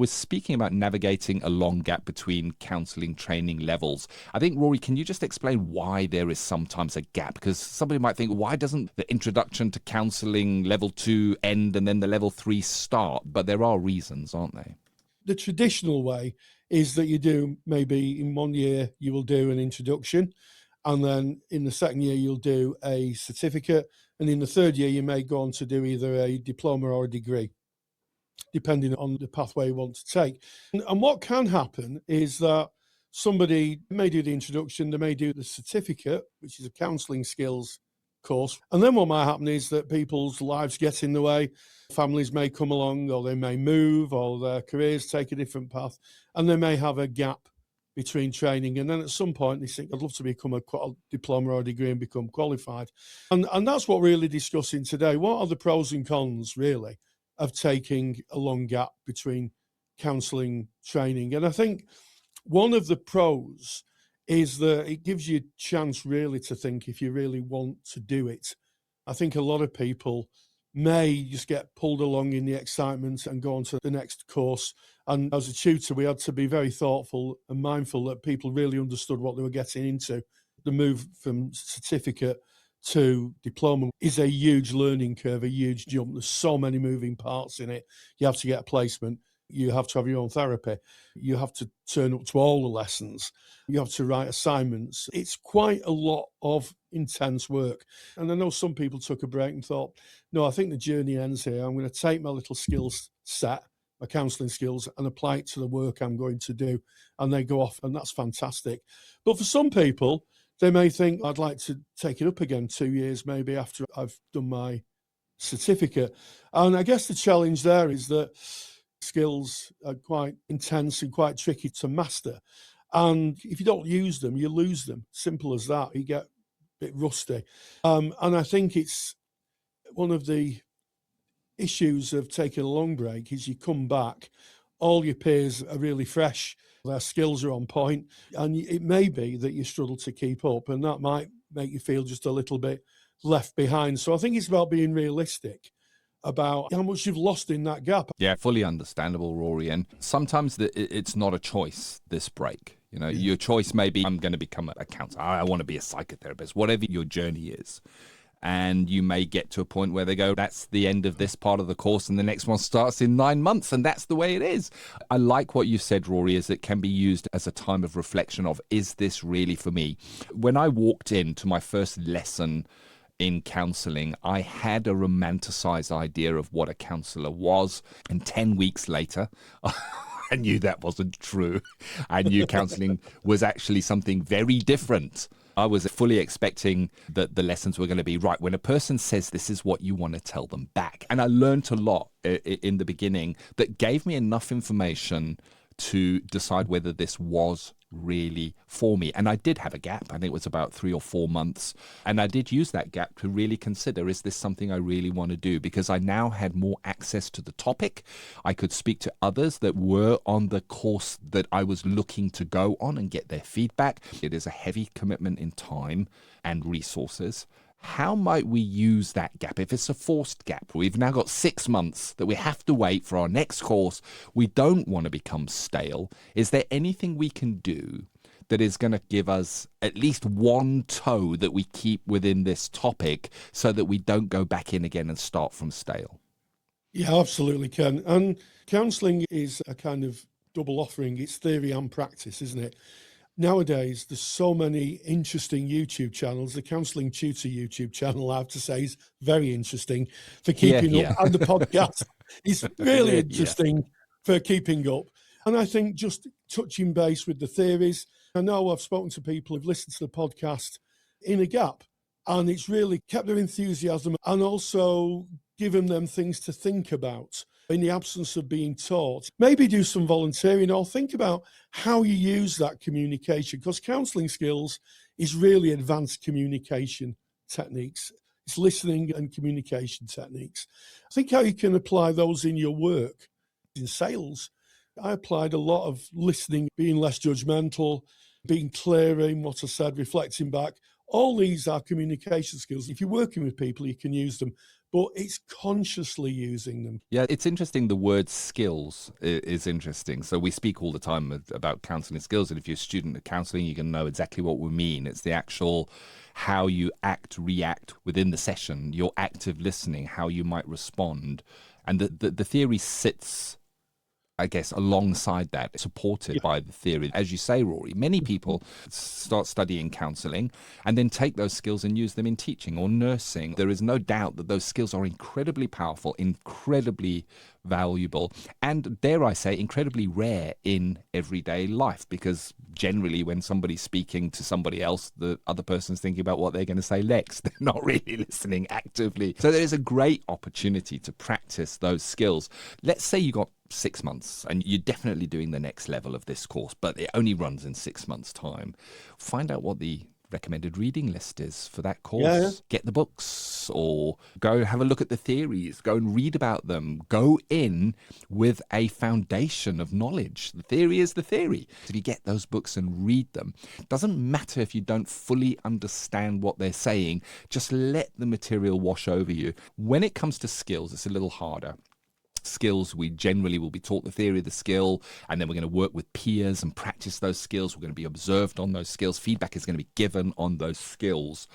We're speaking about navigating a long gap between counselling training levels. I think, Rory, can you just explain why there is sometimes a gap? Because somebody might think, why doesn't the introduction to counselling level 2 end and then the level 3 start? But there are reasons, aren't they? The traditional way is that you do, maybe in 1 year, you will do an introduction. And then in the second year, you'll do a certificate. And in the third year, you may go on to do either a diploma or a degree, depending on the pathway you want to take. And what can happen is that somebody may do the introduction, they may do the certificate, which is a counselling skills course. And then what might happen is that people's lives get in the way. Families may come along, or they may move, or their careers take a different path, and they may have a gap between training. And then at some point they think, I'd love to become a diploma or a degree and become qualified. And that's what we're really discussing today. What are the pros and cons, really, of taking a long gap between counselling training? And I think one of the pros is that it gives you a chance really to think if you really want to do it. I think a lot of people may just get pulled along in the excitement and go on to the next course. And as a tutor, we had to be very thoughtful and mindful that people really understood what they were getting into. The move from certificate to diploma is a huge learning curve, a huge jump. There's so many moving parts in it. You have to get a placement. You have to have your own therapy. You have to turn up to all the lessons. You have to write assignments. It's quite a lot of intense work. And I know some people took a break and thought, no, I think the journey ends here. I'm going to take my little skills set, my counselling skills, and apply it to the work I'm going to do. And they go off, and that's fantastic. But for some people, they may think, I'd like to take it up again 2 years, maybe after I've done my certificate. And I guess the challenge there is that skills are quite intense and quite tricky to master. And if you don't use them, you lose them. Simple as that. You get a bit rusty. And I think it's one of the issues of taking a long break is you come back, all your peers are really fresh, their skills are on point, and it may be that you struggle to keep up, and that might make you feel just a little bit left behind. So I think it's about being realistic about how much you've lost in that gap. Yeah, fully understandable, Rory. And sometimes it's not a choice, this break. You know, your choice may be, I'm going to become a counselor. I want to be a psychotherapist, whatever your journey is. And you may get to a point where they go, that's the end of this part of the course and the next one starts in 9 months. And that's the way it is. I like what you said, Rory, is it can be used as a time of reflection of, is this really for me? When I walked into my first lesson in counselling, I had a romanticized idea of what a counsellor was. And 10 weeks later, I knew that wasn't true. I knew counselling was actually something very different. I was fully expecting that the lessons were going to be, right, when a person says this is what you want to tell them back. And I learned a lot in the beginning that gave me enough information to decide whether this was really for me. And I did have a gap. I think it was about 3 or 4 months. And I did use that gap to really consider, is this something I really want to do? Because I now had more access to the topic. I could speak to others that were on the course that I was looking to go on and get their feedback. It is a heavy commitment in time and resources. How might we use that gap? If it's a forced gap, we've now got 6 months that we have to wait for our next course. We don't want to become stale. Is there anything we can do that is going to give us at least one toe that we keep within this topic so that we don't go back in again and start from stale? Yeah, absolutely, Ken. And counselling is a kind of double offering. It's theory and practice, isn't it? Nowadays, there's so many interesting YouTube channels. The Counselling Tutor YouTube channel, I have to say, is very interesting for keeping up. And the podcast is really interesting for keeping up. And I think just touching base with the theories. I know I've spoken to people who've listened to the podcast in a gap, and it's really kept their enthusiasm and also given them things to think about in the absence of being taught. Maybe do some volunteering or think about how you use that communication, because counselling skills is really advanced communication techniques. It's listening and communication techniques. Think how you can apply those in your work. In sales, I applied a lot of listening, being less judgmental, being clearer in what I said, reflecting back. All these are communication skills. If you're working with people, you can use them. but it's consciously using them. Yeah, it's interesting. The word skills is interesting. So we speak all the time about counselling skills. And if you're a student of counselling, you can know exactly what we mean. It's the actual how you react within the session, your active listening, how you might respond. And the theory sits, I guess, alongside that, supported by the theory. As you say, Rory, many people start studying counselling and then take those skills and use them in teaching or nursing. There is no doubt that those skills are incredibly powerful, incredibly valuable, and dare I say, incredibly rare in everyday life, because generally when somebody's speaking to somebody else, the other person's thinking about what they're going to say next. They're not really listening actively. So there is a great opportunity to practice those skills. Let's say you got 6 months and you're definitely doing the next level of this course, but it only runs in 6 months' time. Find out what the recommended reading list is for that course. Yeah. Get the books or go have a look at the theories, go and read about them. Go in with a foundation of knowledge. The theory is the theory. If you get those books and read them, it doesn't matter if you don't fully understand what they're saying, just let the material wash over you. When it comes to skills, it's a little harder. Skills, we generally will be taught the theory of the skill, and then we're going to work with peers and practice those skills. We're going to be observed on those skills. Feedback is going to be given on those skills.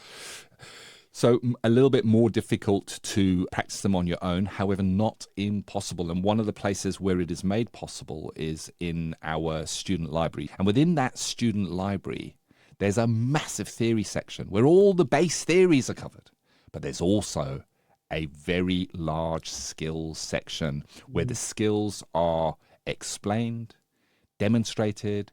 So a little bit more difficult to practice them on your own, however, not impossible. And one of the places where it is made possible is in our student library. And within that student library, there's a massive theory section where all the base theories are covered. But there's also a very large skills section where the skills are explained, demonstrated,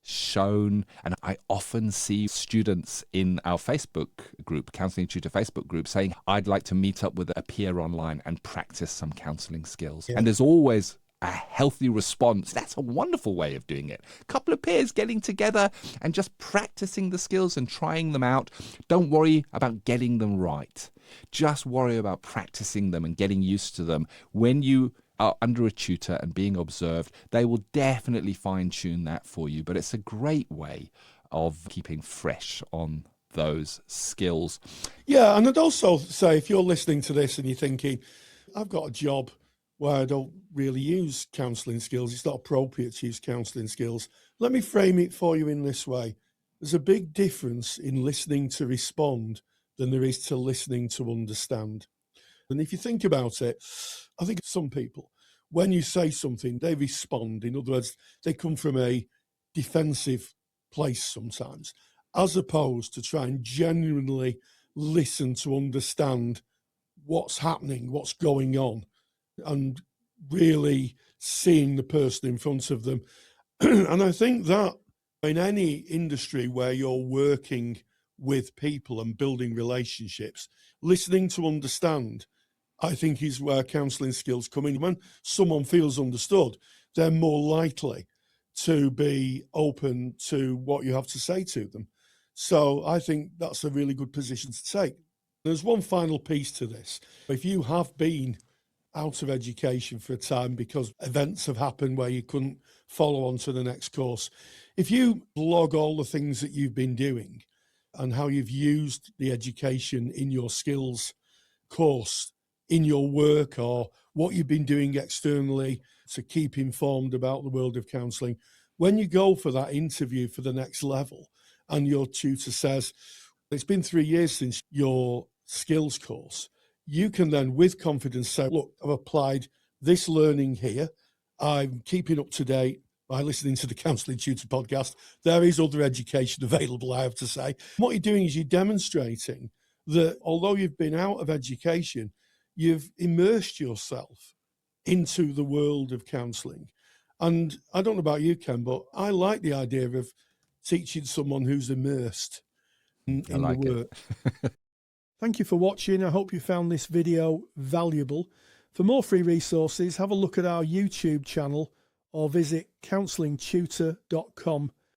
shown. And I often see students in our Facebook group, Counselling Tutor Facebook group, saying, I'd like to meet up with a peer online and practice some counselling skills. Yeah. And there's always a healthy response. That's a wonderful way of doing it. A couple of peers getting together and just practicing the skills and trying them out. Don't worry about getting them right. Just worry about practicing them and getting used to them. When you are under a tutor and being observed, they will definitely fine-tune that for you. But it's a great way of keeping fresh on those skills. Yeah, and I'd also say, if you're listening to this and you're thinking, I've got a job where I don't really use counselling skills, it's not appropriate to use counselling skills, let me frame it for you in this way. There's a big difference in listening to respond than there is to listening to understand. And if you think about it, I think some people, when you say something, they respond. In other words, they come from a defensive place sometimes, as opposed to try and genuinely listen to understand what's happening, what's going on, and really seeing the person in front of them. And I think that in any industry where you're working with people and building relationships, listening to understand, I think, is where counselling skills come in. When someone feels understood, they're more likely to be open to what you have to say to them. So I think that's a really good position to take. There's one final piece to this. If you have been out of education for a time because events have happened where you couldn't follow on to the next course, if you log all the things that you've been doing and how you've used the education in your skills course, in your work, or what you've been doing externally to keep informed about the world of counselling, when you go for that interview for the next level and your tutor says, it's been 3 years since your skills course, you can then with confidence say, look, I've applied this learning here. I'm keeping up to date by listening to the Counselling Tutor podcast. There is other education available, I have to say. What you're doing is you're demonstrating that although you've been out of education, you've immersed yourself into the world of counselling. And I don't know about you, Ken, but I like the idea of teaching someone who's immersed in the work. Thank you for watching. I hope you found this video valuable. For more free resources, have a look at our YouTube channel or visit counsellingtutor.com